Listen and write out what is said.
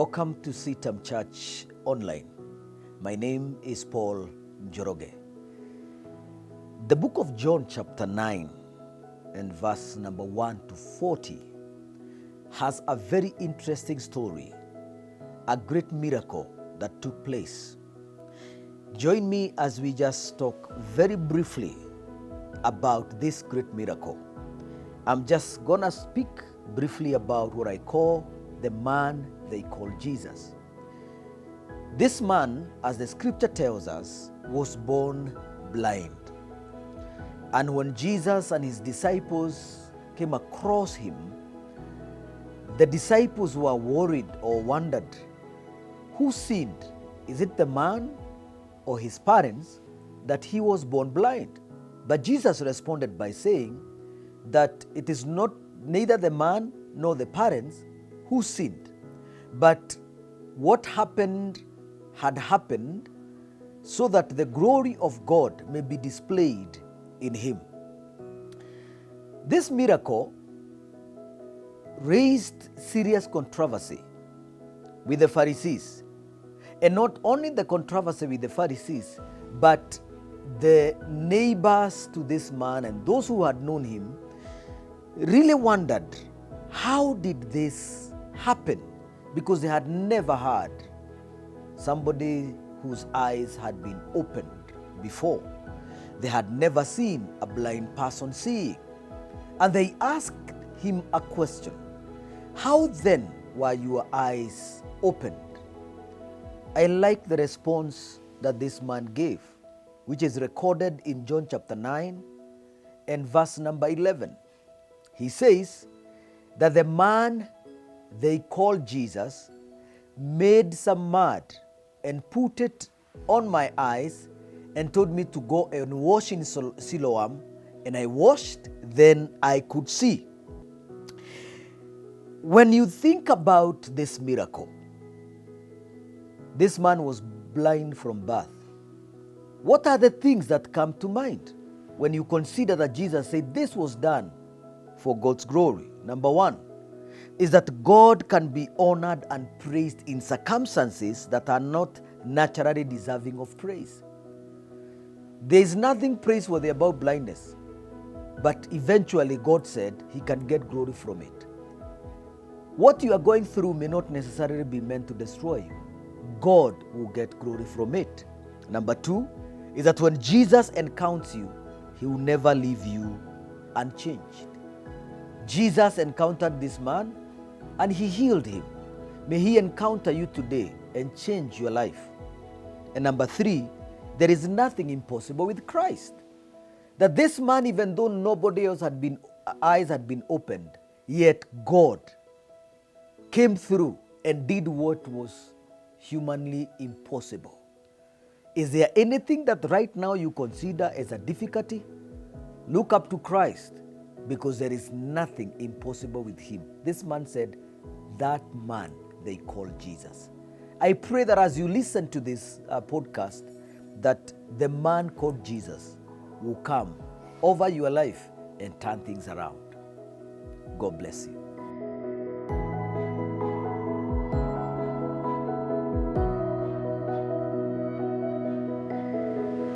Welcome to CITAM Church Online. My name is Paul Njoroge. The book of John chapter 9 and verse number 1 to 40 has a very interesting story, a great miracle that took place. Join me as we just talk very briefly about this great miracle. I'm just gonna speak briefly about what I call the man they call Jesus. This man, as the scripture tells us, was born blind. And when Jesus and his disciples came across him, the disciples were worried or wondered, who sinned? Is it the man or his parents that he was born blind? But Jesus responded by saying that it is neither the man nor the parents who sinned, but what happened had happened so that the glory of God may be displayed in him. This miracle raised serious controversy with the Pharisees. And not only the controversy with the Pharisees, but the neighbors to this man and those who had known him really wondered, how did this happen? Because they had never heard somebody whose eyes had been opened before. They had never seen a blind person seeing. And they asked him a question. How then were your eyes opened? I like the response that this man gave, which is recorded in John chapter 9 and verse number 11. He says that the man they called Jesus made some mud and put it on my eyes and told me to go and wash in Siloam, and I washed, then I could see. When you think about this miracle, this man was blind from birth. What are the things that come to mind when you consider that Jesus said this was done for God's glory? Number one is that God can be honored and praised in circumstances that are not naturally deserving of praise. There is nothing praiseworthy about blindness, but eventually God said he can get glory from it. What you are going through may not necessarily be meant to destroy you. God will get glory from it. Number two is that when Jesus encounters you, he will never leave you unchanged. Jesus encountered this man and he healed him. May he encounter you today and change your life. And number three, there is nothing impossible with Christ. That this man, even though nobody else eyes had been opened, yet God came through and did what was humanly impossible. Is there anything that right now you consider as a difficulty? Look up to Christ, because there is nothing impossible with him. This man said, that man they call Jesus. I pray that as you listen to this podcast, that the man called Jesus will come over your life and turn things around. God bless you.